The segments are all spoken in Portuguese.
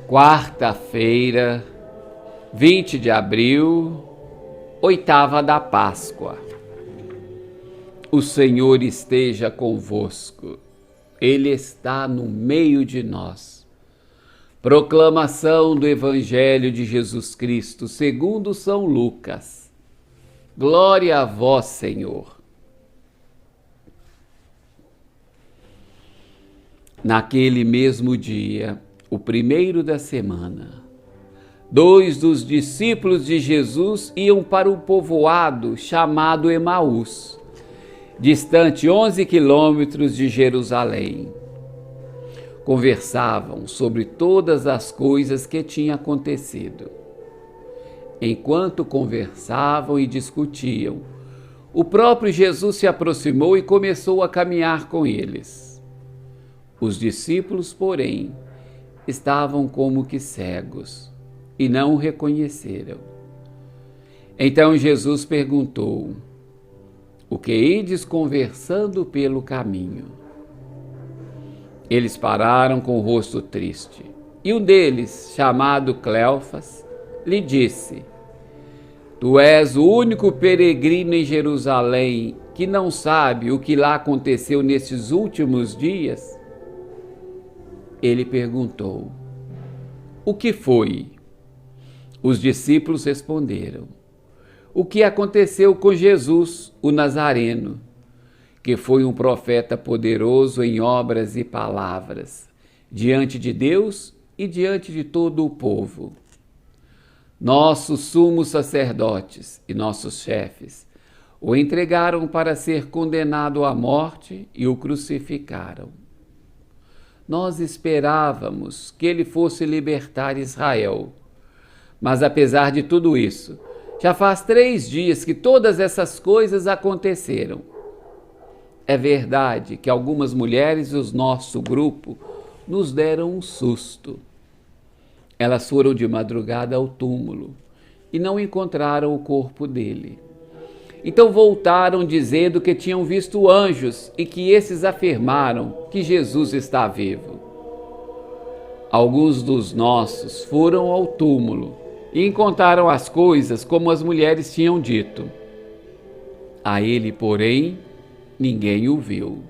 Quarta-feira, 20 de abril, oitava da Páscoa. O Senhor esteja convosco, Ele está no meio de nós. Proclamação do Evangelho de Jesus Cristo, segundo São Lucas. Glória a vós, Senhor. Naquele mesmo dia, o primeiro da semana, 2 dos discípulos de Jesus iam para o povoado chamado Emaús, distante 11 quilômetros de Jerusalém. Conversavam sobre todas as coisas que tinham acontecido. Enquanto conversavam e discutiam, o próprio Jesus se aproximou e começou a caminhar com eles. Os discípulos, porém, estavam como que cegos e não o reconheceram. Então Jesus perguntou: o que ides conversando pelo caminho? Eles pararam com o rosto triste, e um deles, chamado Cleofas, lhe disse: tu és o único peregrino em Jerusalém que não sabe o que lá aconteceu nesses últimos dias? Ele perguntou: o que foi? Os discípulos responderam: o que aconteceu com Jesus, o Nazareno, que foi um profeta poderoso em obras e palavras, diante de Deus e diante de todo o povo. Nossos sumos sacerdotes e nossos chefes o entregaram para ser condenado à morte e o crucificaram. Nós esperávamos que ele fosse libertar Israel. Mas apesar de tudo isso, já faz 3 dias que todas essas coisas aconteceram. É verdade que algumas mulheres do nosso grupo nos deram um susto. Elas foram de madrugada ao túmulo e não encontraram o corpo dele. Então voltaram dizendo que tinham visto anjos e que esses afirmaram que Jesus está vivo. Alguns dos nossos foram ao túmulo e encontraram as coisas como as mulheres tinham dito. A ele, porém, ninguém o viu.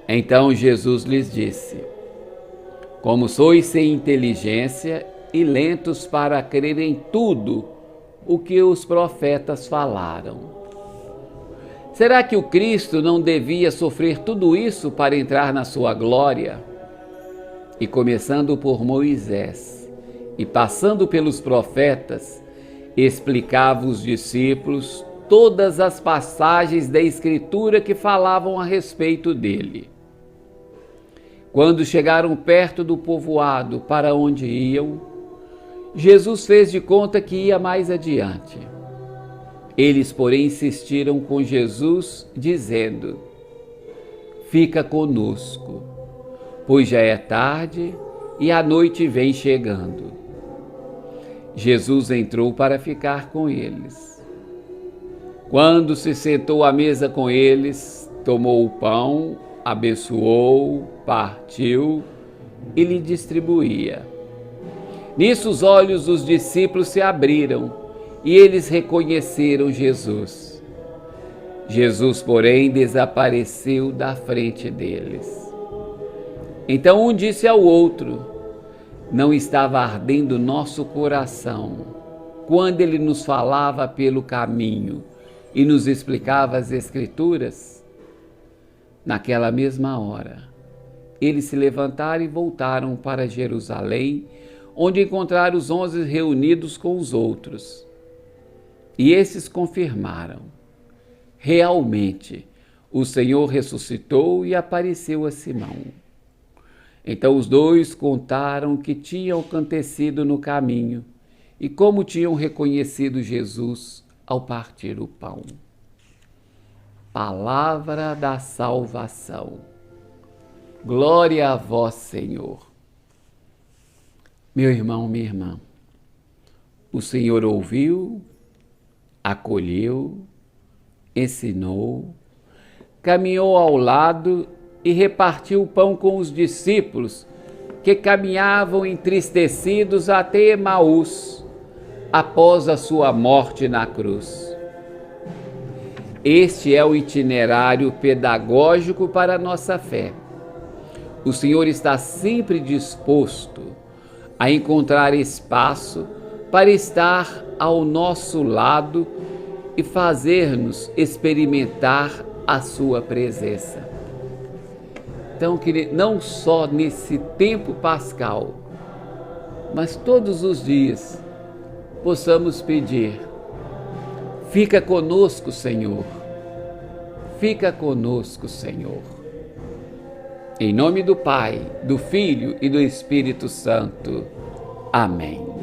Então Jesus lhes disse: como sois sem inteligência e lentos para crer em tudo o que os profetas falaram. Será que o Cristo não devia sofrer tudo isso para entrar na sua glória? E começando por Moisés e passando pelos profetas, explicava aos discípulos todas as passagens da Escritura que falavam a respeito dele. Quando chegaram perto do povoado para onde iam, Jesus fez de conta que ia mais adiante. Eles, porém, insistiram com Jesus, dizendo: fica conosco, pois já é tarde e a noite vem chegando. Jesus entrou para ficar com eles. Quando se sentou à mesa com eles, tomou o pão, abençoou, partiu e lhe distribuía. Nisso os olhos dos discípulos se abriram e eles reconheceram Jesus. Jesus, porém, desapareceu da frente deles. Então um disse ao outro: não estava ardendo nosso coração quando ele nos falava pelo caminho e nos explicava as Escrituras? Naquela mesma hora, eles se levantaram e voltaram para Jerusalém, onde encontraram os 11 reunidos com os outros. E esses confirmaram: realmente, o Senhor ressuscitou e apareceu a Simão. Então os 2 contaram o que tinha acontecido no caminho e como tinham reconhecido Jesus ao partir o pão. Palavra da salvação. Glória a vós, Senhor. Meu irmão, minha irmã, o Senhor ouviu, acolheu, ensinou, caminhou ao lado e repartiu o pão com os discípulos que caminhavam entristecidos até Emaús, após a sua morte na cruz. Este é o itinerário pedagógico para a nossa fé. O Senhor está sempre disposto a encontrar espaço para estar ao nosso lado e fazer-nos experimentar a sua presença. Então, querido, não só nesse tempo pascal, mas todos os dias, possamos pedir: fica conosco, Senhor. Fica conosco, Senhor. Em nome do Pai, do Filho e do Espírito Santo. Amém.